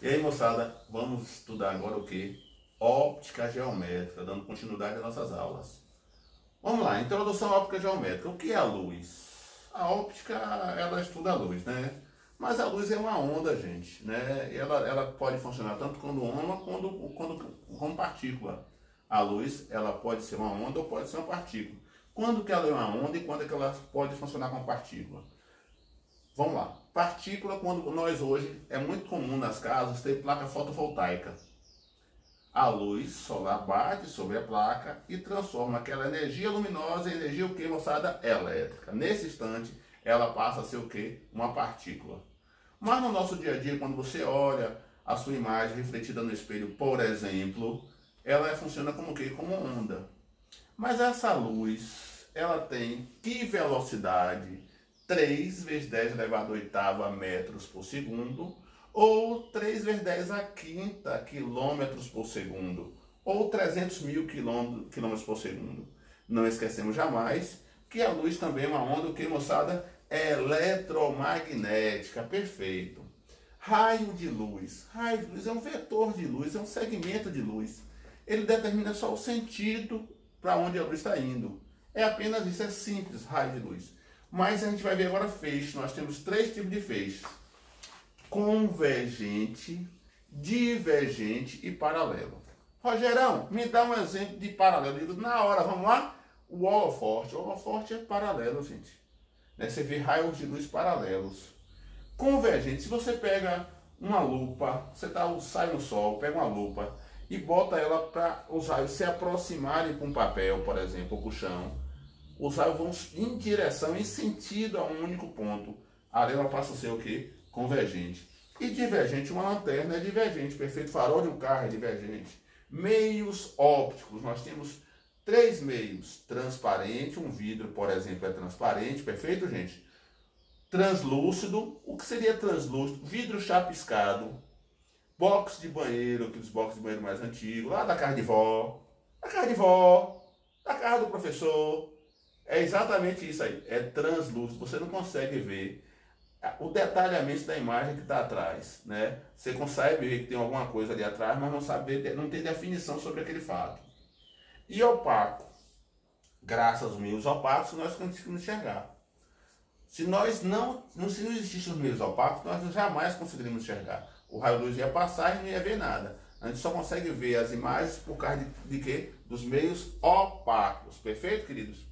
E aí, moçada, vamos estudar agora o que? Óptica geométrica, dando continuidade às nossas aulas. Vamos lá, introdução à óptica geométrica. O que é a luz? A óptica, ela estuda a luz, né? Mas a luz é uma onda, gente, né? Ela pode funcionar tanto como onda quanto como partícula. A luz, ela pode ser uma onda ou pode ser uma partícula. Quando que ela é uma onda e quando é que ela pode funcionar como partícula? Vamos lá. Partícula, quando nós hoje, é muito comum nas casas ter placa fotovoltaica. A luz solar bate sobre a placa e transforma aquela energia luminosa em energia o que, moçada? Elétrica. Nesse instante, ela passa a ser o que? Uma partícula. Mas no nosso dia a dia, quando você olha a sua imagem refletida no espelho, por exemplo, ela funciona como o quê? Como onda. Mas essa luz, ela tem que velocidade? 3 vezes 10 elevado a oitava metros por segundo, ou 3 vezes 10 a quinta quilômetros por segundo, ou 300 mil quilômetros por segundo. Não esquecemos jamais que a luz também é uma onda, o que, moçada? Eletromagnética, perfeito. Raio de luz. Raio de luz é um vetor de luz, é um segmento de luz. Ele determina só o sentido para onde a luz está indo. É apenas isso, é simples, raio de luz. Mas a gente vai ver agora feixe. Nós temos 3 tipos de feixes: convergente, divergente e paralelo. Rogerão, me dá um exemplo de paralelo. Eu digo, na hora, vamos lá? O holoforte. O holoforte é paralelo, gente. Você vê raios de luz paralelos. Convergente, se você pega uma lupa, sai no sol, pega uma lupa e bota ela para os raios se aproximarem com o papel, por exemplo, ou com o chão, os raios vão em direção, em sentido a um único ponto. Ali ela passa a ser o quê? Convergente. E divergente, uma lanterna é divergente, perfeito? Farol de um carro é divergente. Meios ópticos, nós temos 3 meios. Transparente, um vidro, por exemplo, é transparente, perfeito, gente? Translúcido, o que seria translúcido? Vidro chapiscado. Box de banheiro, aqueles boxes de banheiro mais antigos, lá da casa de vó, da casa do professor. É exatamente isso aí, é translúcido, você não consegue ver o detalhamento da imagem que está atrás, né? Você consegue ver que tem alguma coisa ali atrás, mas não sabe, não tem definição sobre aquele fato. E opaco, graças aos meios opacos, nós conseguimos enxergar. Se não existissem os meios opacos, nós jamais conseguiríamos enxergar. O raio-luz ia passar e não ia ver nada. A gente só consegue ver as imagens por causa de quê? Dos meios opacos. Perfeito, queridos?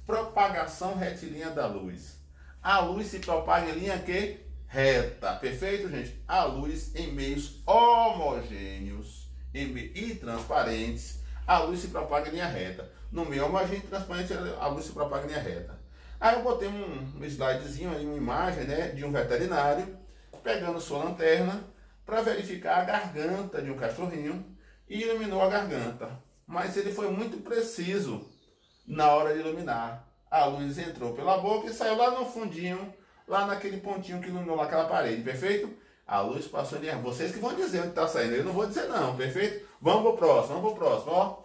Propagação retilínea da luz. A luz se propaga em linha que? Reta. Perfeito, gente? A luz em meios homogêneos e transparentes, a luz se propaga em linha reta. No meio homogêneo e transparente, a luz se propaga em linha reta. Aí eu botei um slidezinho aí, uma imagem, né, de um veterinário pegando sua lanterna para verificar a garganta de um cachorrinho e iluminou a garganta. Mas ele foi muito preciso na hora de iluminar. A luz entrou pela boca e saiu lá no fundinho, lá naquele pontinho que iluminou aquela parede, perfeito? A luz passou de... Vocês que vão dizer onde está saindo, eu não vou dizer não, perfeito? Vamos pro próximo, ó.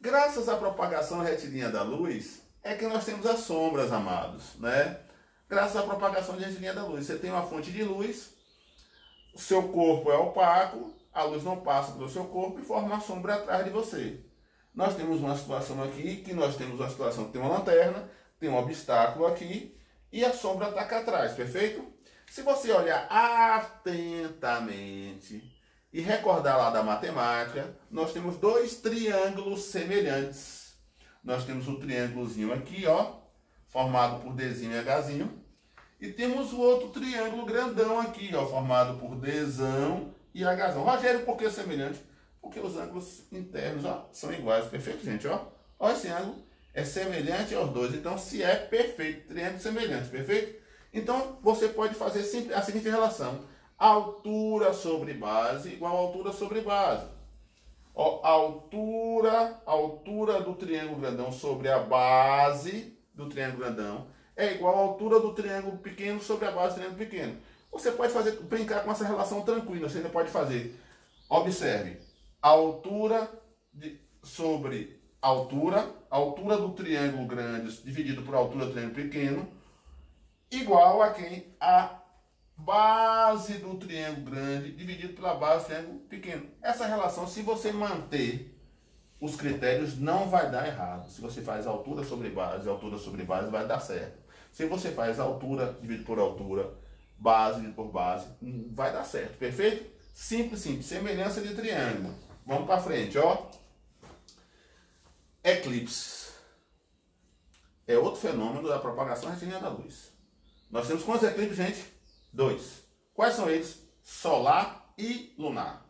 Graças à propagação retilínea da luz, é que nós temos as sombras, amados, né? Graças à propagação de retilínea da luz. Você tem uma fonte de luz, o seu corpo é opaco, a luz não passa pelo seu corpo e forma uma sombra atrás de você. Nós temos uma situação aqui, que nós temos uma situação que tem uma lanterna, tem um obstáculo aqui, e a sombra está cá atrás, perfeito? Se você olhar atentamente e recordar lá da matemática, nós temos 2 triângulos semelhantes. Nós temos um triângulozinho aqui, ó, formado por Dzinho e Hzinho, e temos o outro triângulo grandão aqui, ó, formado por Dzão e Hzão. Rogério, por que semelhante? Porque os ângulos internos, ó, são iguais, perfeito, gente, ó? Ó, esse ângulo é semelhante aos dois, então se é perfeito, triângulo semelhante, perfeito? Então você pode fazer sempre a seguinte relação: altura sobre base igual a altura sobre base. Ó, altura do triângulo grandão sobre a base do triângulo grandão é igual à altura do triângulo pequeno sobre a base do triângulo pequeno. Você pode brincar com essa relação tranquila, você ainda pode fazer. Observe, sobre altura do triângulo grande dividido por altura do triângulo pequeno, igual a quem? A base do triângulo grande dividido pela base do triângulo pequeno. Essa relação, se você manter os critérios, não vai dar errado. Se você faz altura sobre base, vai dar certo. Se você faz altura dividido por altura, base dividido por base, vai dar certo. Perfeito? Simples, simples. Semelhança de triângulo. Vamos para frente, ó. Eclipse. É outro fenômeno da propagação retilínea da luz. Nós temos quantos eclipses, gente? 2. Quais são eles? Solar e lunar.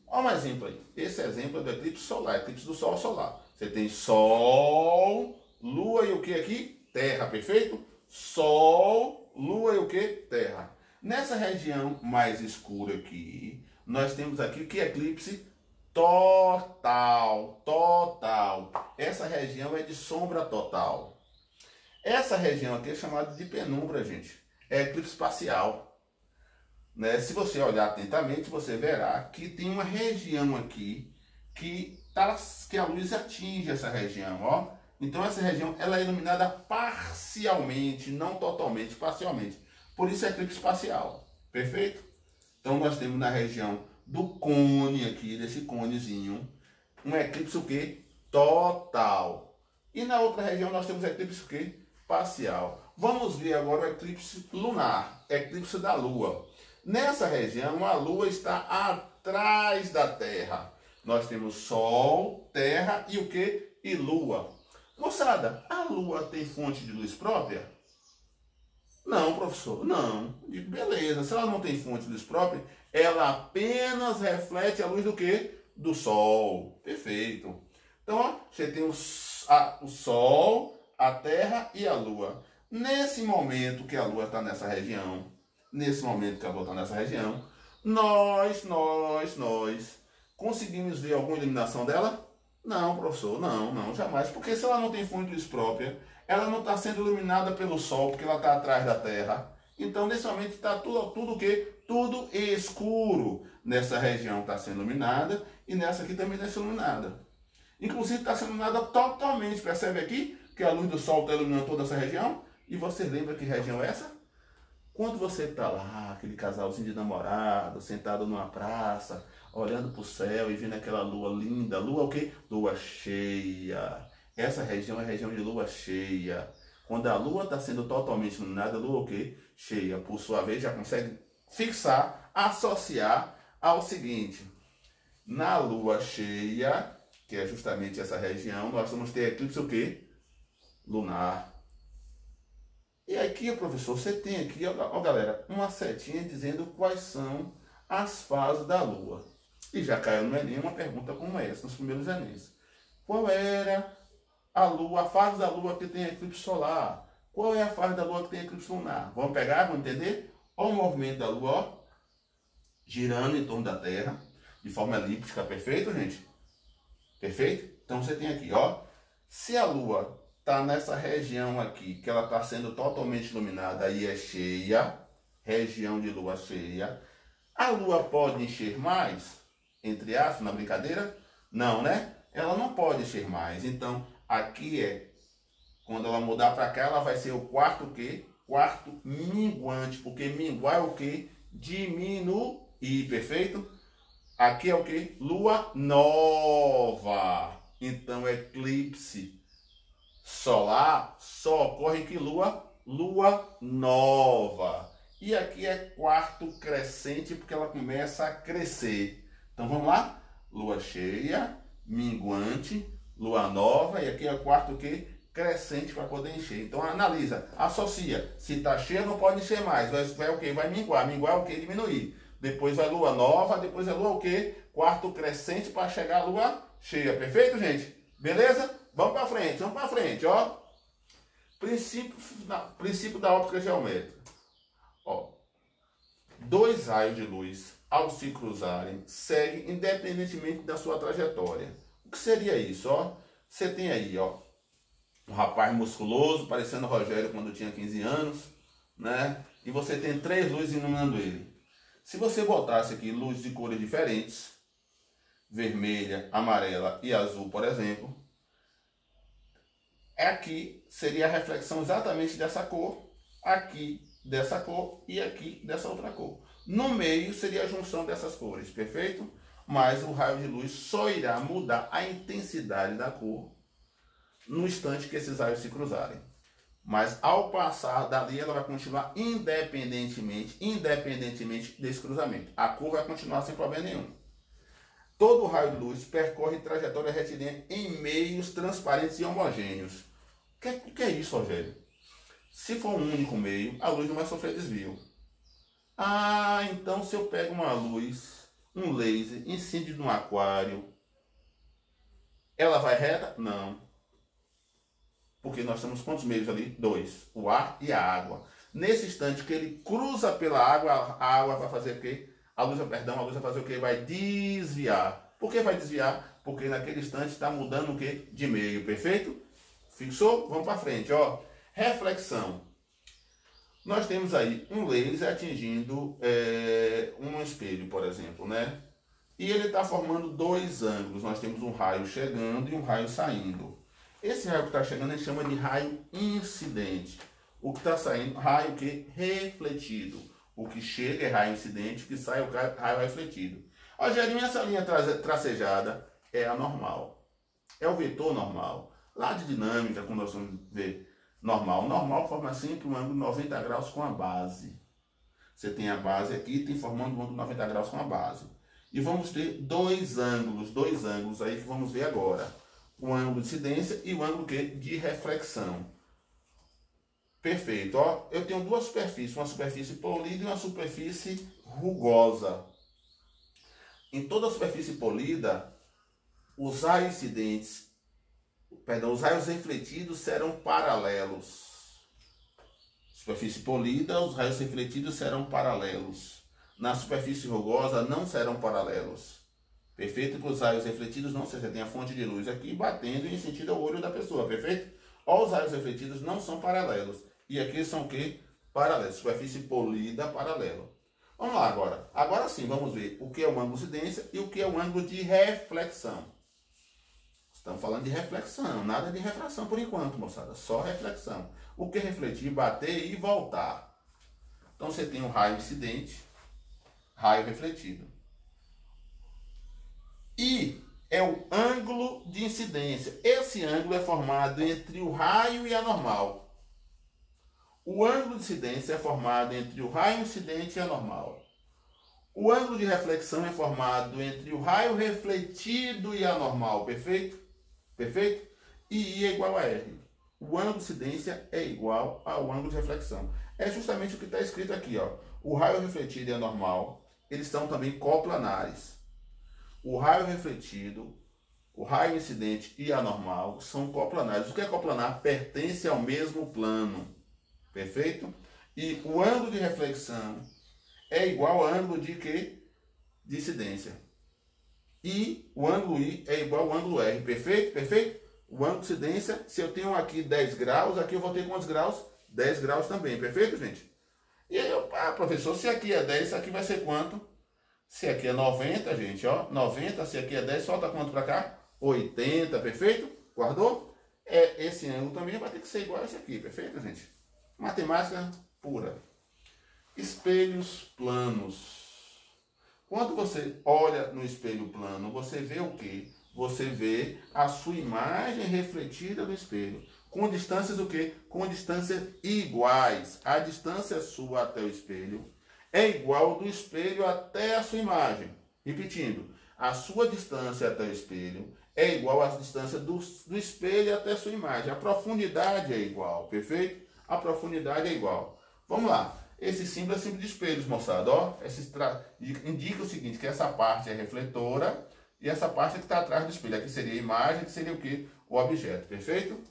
Olha um exemplo aí. Esse exemplo é do eclipse solar, eclipse do Sol solar. Você tem Sol, Lua e o que aqui? Terra, perfeito? Sol, Lua e o que? Terra. Nessa região mais escura aqui, nós temos aqui que eclipse total. Total. Essa região é de sombra total. Essa região aqui é chamada de penumbra, gente. É eclipse parcial. Né? Se você olhar atentamente, você verá que tem uma região aqui que a luz atinge essa região, ó. Então essa região ela é iluminada parcialmente, não totalmente, parcialmente. Por isso é eclipse parcial, perfeito? Então nós temos na região do cone aqui, desse conezinho, um eclipse o quê? Total. E na outra região nós temos eclipse o quê? Parcial. Vamos ver agora o eclipse lunar, eclipse da Lua. Nessa região, a Lua está atrás da Terra. Nós temos Sol, Terra e o que? E Lua. Moçada, a Lua tem fonte de luz própria? Não, professor, não. Digo, beleza, se ela não tem fonte de luz própria, ela apenas reflete a luz do quê? Do Sol. Perfeito. Então, ó, você tem o Sol, a Terra e a Lua. Nesse momento que a Lua está nessa região, nós conseguimos ver alguma iluminação dela? Não, professor, não, jamais. Porque se ela não tem fonte de luz própria, ela não está sendo iluminada pelo Sol, porque ela está atrás da Terra. Então, nesse momento, está tudo o quê? Tudo escuro. Nessa região está sendo iluminada e nessa aqui também está sendo iluminada. Inclusive, está sendo iluminada totalmente. Percebe aqui que a luz do Sol está iluminando toda essa região? E você lembra que região é essa? Quando você está lá, aquele casalzinho de namorado, sentado numa praça, olhando para o céu e vendo aquela lua linda, lua o quê? Lua cheia. Essa região é a região de lua cheia. Quando a lua está sendo totalmente iluminada, a lua o quê? Cheia. Por sua vez, já consegue fixar, associar ao seguinte. Na lua cheia, que é justamente essa região, nós vamos ter eclipse o quê? Lunar. E aqui, professor, você tem aqui, ó, galera, uma setinha dizendo quais são as fases da Lua. E já caiu no Enem uma pergunta como essa, nos primeiros Enems. Qual era a fase da Lua que tem eclipse solar? Qual é a fase da Lua que tem eclipse lunar? Vamos pegar, vamos entender? Olha o movimento da Lua, ó, girando em torno da Terra, de forma elíptica, perfeito, gente? Perfeito? Então você tem aqui, ó, se a Lua está nessa região aqui, que ela está sendo totalmente iluminada, aí é cheia, região de lua cheia. A lua pode encher mais, entre aspas, na brincadeira? Não, né? Ela não pode encher mais. Então, aqui quando ela mudar para cá, ela vai ser o quarto o quê? Quarto minguante, porque minguar é o quê? Diminuir, perfeito? Aqui é o quê? Lua nova. Então, eclipse solar só ocorre em que lua? Lua nova. E aqui é quarto crescente, porque ela começa a crescer. Então vamos lá? Lua cheia, minguante, lua nova, e aqui é quarto o quê? Crescente para poder encher. Então analisa, associa. Se está cheia, não pode encher mais. Vai o quê? Vai minguar. Minguar é o quê? Diminuir. Depois vai lua nova, depois é lua o quê? Quarto crescente para chegar a lua cheia. Perfeito, gente? Beleza? Vamos para frente, ó. Princípio da óptica geométrica. Ó, dois raios de luz, ao se cruzarem, seguem independentemente da sua trajetória. O que seria isso, ó? Você tem aí, ó, um rapaz musculoso, parecendo Rogério quando tinha 15 anos, né? E você tem três luzes iluminando ele. Se você botasse aqui luzes de cores diferentes, vermelha, amarela e azul, por exemplo, aqui seria a reflexão exatamente dessa cor. Aqui dessa cor e aqui dessa outra cor. No meio seria a junção dessas cores, perfeito? Mas o raio de luz só irá mudar a intensidade da cor no instante que esses raios se cruzarem. Mas ao passar dali, ela vai continuar independentemente desse cruzamento. A cor vai continuar sem problema nenhum. Todo raio de luz percorre trajetória retilínea em meios transparentes e homogêneos. O que é isso, Rogério? Se for um único meio, a luz não vai sofrer desvio. Ah, então se eu pego uma luz, um laser, incide num aquário, ela vai reta? Não. Porque nós temos quantos meios ali? 2. O ar e a água. Nesse instante que ele cruza pela água, a água vai fazer o quê? A luz vai fazer o quê? Vai desviar. Por que vai desviar? Porque naquele instante está mudando o quê? De meio, perfeito? Fixou? Vamos para frente, ó. Reflexão. Nós temos aí um laser atingindo um espelho, por exemplo, né? E ele está formando dois ângulos. Nós temos um raio chegando e um raio saindo. Esse raio que está chegando a gente chama de raio incidente. O que está saindo, raio que refletido. O que chega é raio incidente, o que sai é raio refletido. Rogério, essa linha tracejada é a normal. É o vetor normal. Lá de dinâmica, quando nós vamos ver normal. Normal forma sempre um ângulo 90 graus com a base. Você tem a base aqui, tem formando um ângulo 90 graus com a base. E vamos ter dois ângulos aí que vamos ver agora. O ângulo de incidência e o ângulo de reflexão. Perfeito. Ó, eu tenho duas superfícies, uma superfície polida e uma superfície rugosa. Em toda a superfície polida, os raios incidentes, os raios refletidos serão paralelos. Superfície polida, os raios refletidos serão paralelos. Na superfície rugosa, não serão paralelos. Perfeito? Que os raios refletidos não, você tem a fonte de luz aqui batendo em sentido ao olho da pessoa, perfeito? Ó, os raios refletidos não são paralelos. E aqui são o que? Paralelos. Superfície polida, paralelo. Vamos lá agora. Agora sim, vamos ver o que é o ângulo de incidência e o que é o ângulo de reflexão. Estamos falando de reflexão, nada de refração por enquanto, moçada. Só reflexão. O que é refletir, bater e voltar. Então você tem o raio incidente, raio refletido. E é o ângulo de incidência. Esse ângulo é formado entre o raio e a normal. O ângulo de incidência é formado entre o raio incidente e a normal. O ângulo de reflexão é formado entre o raio refletido e a normal, perfeito? Perfeito? E I é igual a R. O ângulo de incidência é igual ao ângulo de reflexão. É justamente o que está escrito aqui, ó. O raio refletido e a normal, eles são também coplanares. O raio refletido, o raio incidente e a normal são coplanares. O que é coplanar? Pertence ao mesmo plano. Perfeito? E o ângulo de reflexão é igual ao ângulo de quê? De incidência. E o ângulo I é igual ao ângulo R. Perfeito? Perfeito? O ângulo de incidência, se eu tenho aqui 10 graus, aqui eu vou ter quantos graus? 10 graus também. Perfeito, gente? E aí, professor, se aqui é 10, isso aqui vai ser quanto? Se aqui é 90, gente, ó, 90, se aqui é 10, solta quanto para cá? 80, perfeito? Guardou? Esse ângulo também vai ter que ser igual a esse aqui, perfeito, gente? Matemática pura. Espelhos planos. Quando você olha no espelho plano, você vê o quê? Você vê a sua imagem refletida no espelho. Com distâncias o quê? Com distâncias iguais. A distância sua até o espelho é igual do espelho até a sua imagem. Repetindo, a sua distância até o espelho é igual à distância do espelho até a sua imagem. A profundidade é igual, perfeito? A profundidade é igual. Vamos lá. Esse símbolo é símbolo de espelhos, moçada. Ó, indica o seguinte, que essa parte é refletora e essa parte que está atrás do espelho. Aqui seria a imagem, que seria o quê? O objeto, perfeito?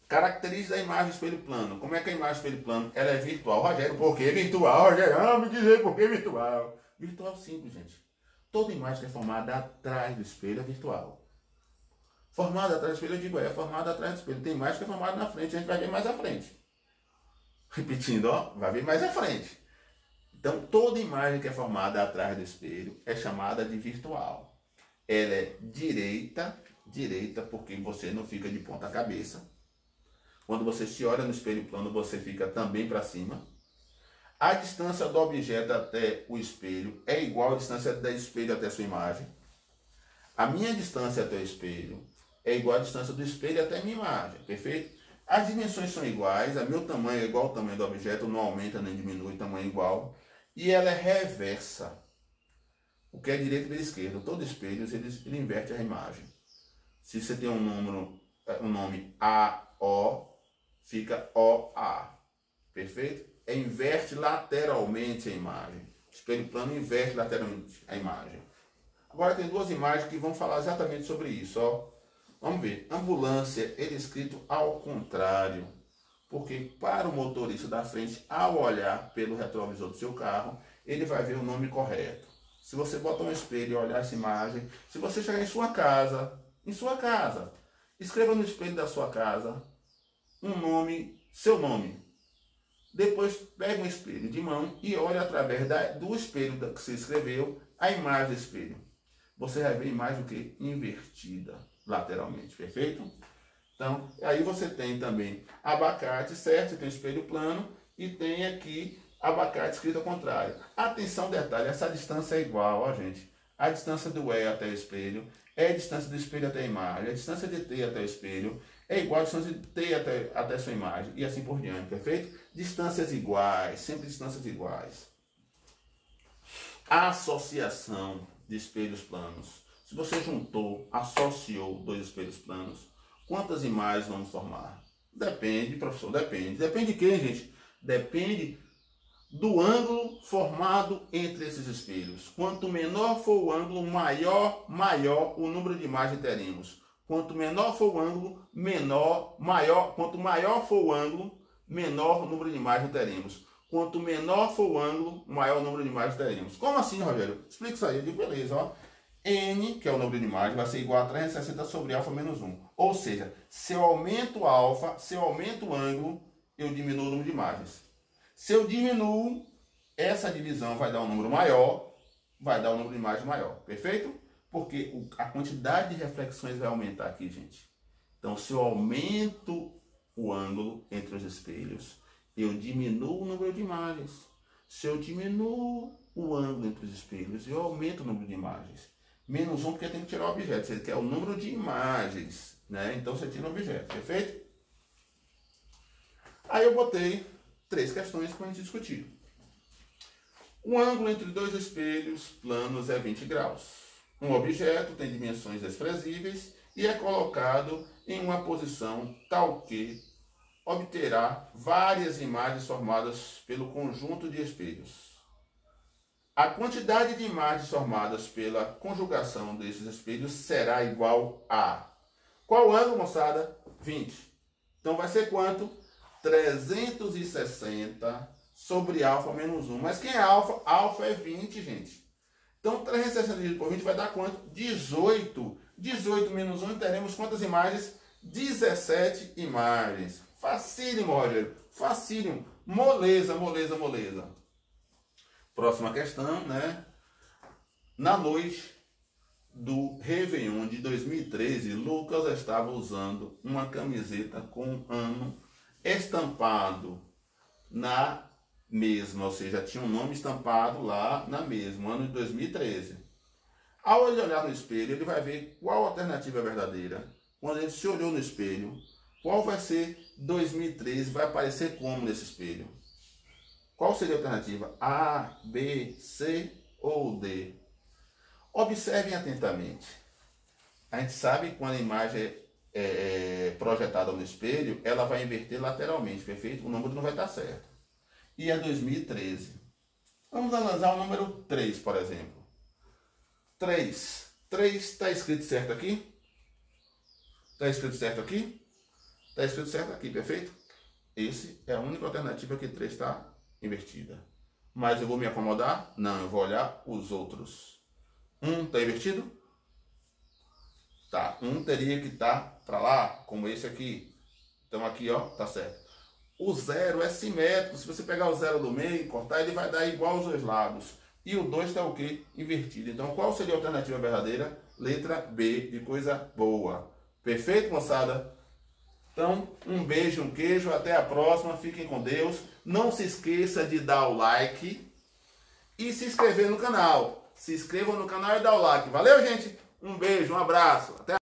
Característica da imagem espelho plano. Como é que a imagem espelho plano? Ela é virtual. Rogério, por que virtual? Rogério, me dizer por que virtual. Virtual simples, gente. Toda imagem que é formada atrás do espelho é virtual. Formada atrás do espelho, eu digo, é formada atrás do espelho. Tem imagem que é formada na frente, a gente vai ver mais à frente. Repetindo, ó, vai ver mais à frente. Então, toda imagem que é formada atrás do espelho é chamada de virtual. Ela é direita porque você não fica de ponta cabeça. Quando você se olha no espelho plano, você fica também para cima. A distância do objeto até o espelho é igual à distância do espelho até a sua imagem. A minha distância até o espelho é igual à distância do espelho até a minha imagem, perfeito? As dimensões são iguais, o meu tamanho é igual ao tamanho do objeto, não aumenta nem diminui, o tamanho é igual. E ela é reversa. O que é direito e esquerdo. Todo espelho ele inverte a imagem. Se você tem um nome AO, fica OA. Perfeito? Inverte lateralmente a imagem. O espelho plano inverte lateralmente a imagem. Agora tem duas imagens que vão falar exatamente sobre isso. Ó. Vamos ver. Ambulância, ele é escrito ao contrário. Porque para o motorista da frente, ao olhar pelo retrovisor do seu carro, ele vai ver o nome correto. Se você botar um espelho e olhar essa imagem, se você chegar em sua casa, escreva no espelho da sua casa um nome, seu nome. Depois pega um espelho de mão e olha através do espelho que você escreveu a imagem do espelho. Você vai ver a imagem o quê? Invertida lateralmente, perfeito? Então, aí você tem também abacate, certo? Você tem o espelho plano e tem aqui abacate escrito ao contrário. Atenção, detalhe, essa distância é igual, ó gente. A distância do E até o espelho é a distância do espelho até a imagem. A distância de T até o espelho é igual à distância de T até a sua imagem. E assim por diante, perfeito? Distâncias iguais, sempre distâncias iguais. A associação de espelhos planos. Se você associou dois espelhos planos, quantas imagens vamos formar? Depende, professor, depende. Depende de quem, gente? Depende do ângulo formado entre esses espelhos. Quanto menor for o ângulo, maior o número de imagens teremos. Quanto menor for o ângulo, quanto maior for o ângulo, menor o número de imagens teremos. Quanto menor for o ângulo, maior o número de imagens teremos. Como assim, Rogério? Explica isso aí. Eu digo, beleza, ó. N, que é o número de imagens, vai ser igual a 360 sobre alfa menos 1. Ou seja, se eu aumento o alfa, se eu aumento o ângulo, eu diminuo o número de imagens. Se eu diminuo, essa divisão vai dar um número maior, vai dar um número de imagens maior. Perfeito? Porque a quantidade de reflexões vai aumentar aqui, gente. Então, se eu aumento o ângulo entre os espelhos, eu diminuo o número de imagens. Se eu diminuo o ângulo entre os espelhos, eu aumento o número de imagens. Menos 1 porque tem que tirar o objeto. Você quer o número de imagens, né? Então você tira o objeto, perfeito? Aí eu botei 3 questões para a gente discutir. O ângulo entre dois espelhos planos é 20 graus. Um objeto tem dimensões desprezíveis e é colocado em uma posição tal que obterá várias imagens formadas pelo conjunto de espelhos. A quantidade de imagens formadas pela conjugação desses espelhos será igual a... Qual ângulo, moçada? 20. Então vai ser quanto? 360 sobre alfa menos 1. Mas quem é alfa? Alfa é 20, gente. Então 360 dividido por 20 vai dar quanto? 18. 18 menos 1, teremos quantas imagens? 17 imagens. Facílimo, Rogério. Facílimo. Moleza, moleza, moleza. Próxima questão, né? Na noite do Réveillon de 2013, Lucas estava usando uma camiseta com um ano estampado na mesma, ou seja, tinha um nome estampado lá na mesma, ano de 2013. Ao ele olhar no espelho, ele vai ver qual alternativa é verdadeira. Quando ele se olhou no espelho, qual vai ser 2013, vai aparecer como nesse espelho? Qual seria a alternativa? A, B, C ou D? Observem atentamente. A gente sabe que quando a imagem é projetada no espelho, ela vai inverter lateralmente, perfeito? O número não vai estar certo. E é 2013. Vamos analisar o número 3, por exemplo. 3. 3 está escrito certo aqui? Está escrito certo aqui? Está escrito certo aqui, perfeito? Esse é a única alternativa que 3 está invertida. Mas eu vou me acomodar? Não, eu vou olhar os outros. 1 está invertido? Tá, 1 teria que estar para lá, como esse aqui. Então aqui, ó, tá certo. O 0 é simétrico. Se você pegar o 0 do meio e cortar, ele vai dar igual aos dois lados. E o 2 está o quê? Invertido. Então qual seria a alternativa verdadeira? Letra B, de coisa boa. Perfeito, moçada? Então, um beijo, um queijo, até a próxima, fiquem com Deus. Não se esqueça de dar o like e se inscrever no canal. Se inscrevam no canal e dá o like. Valeu, gente? Um beijo, um abraço. Até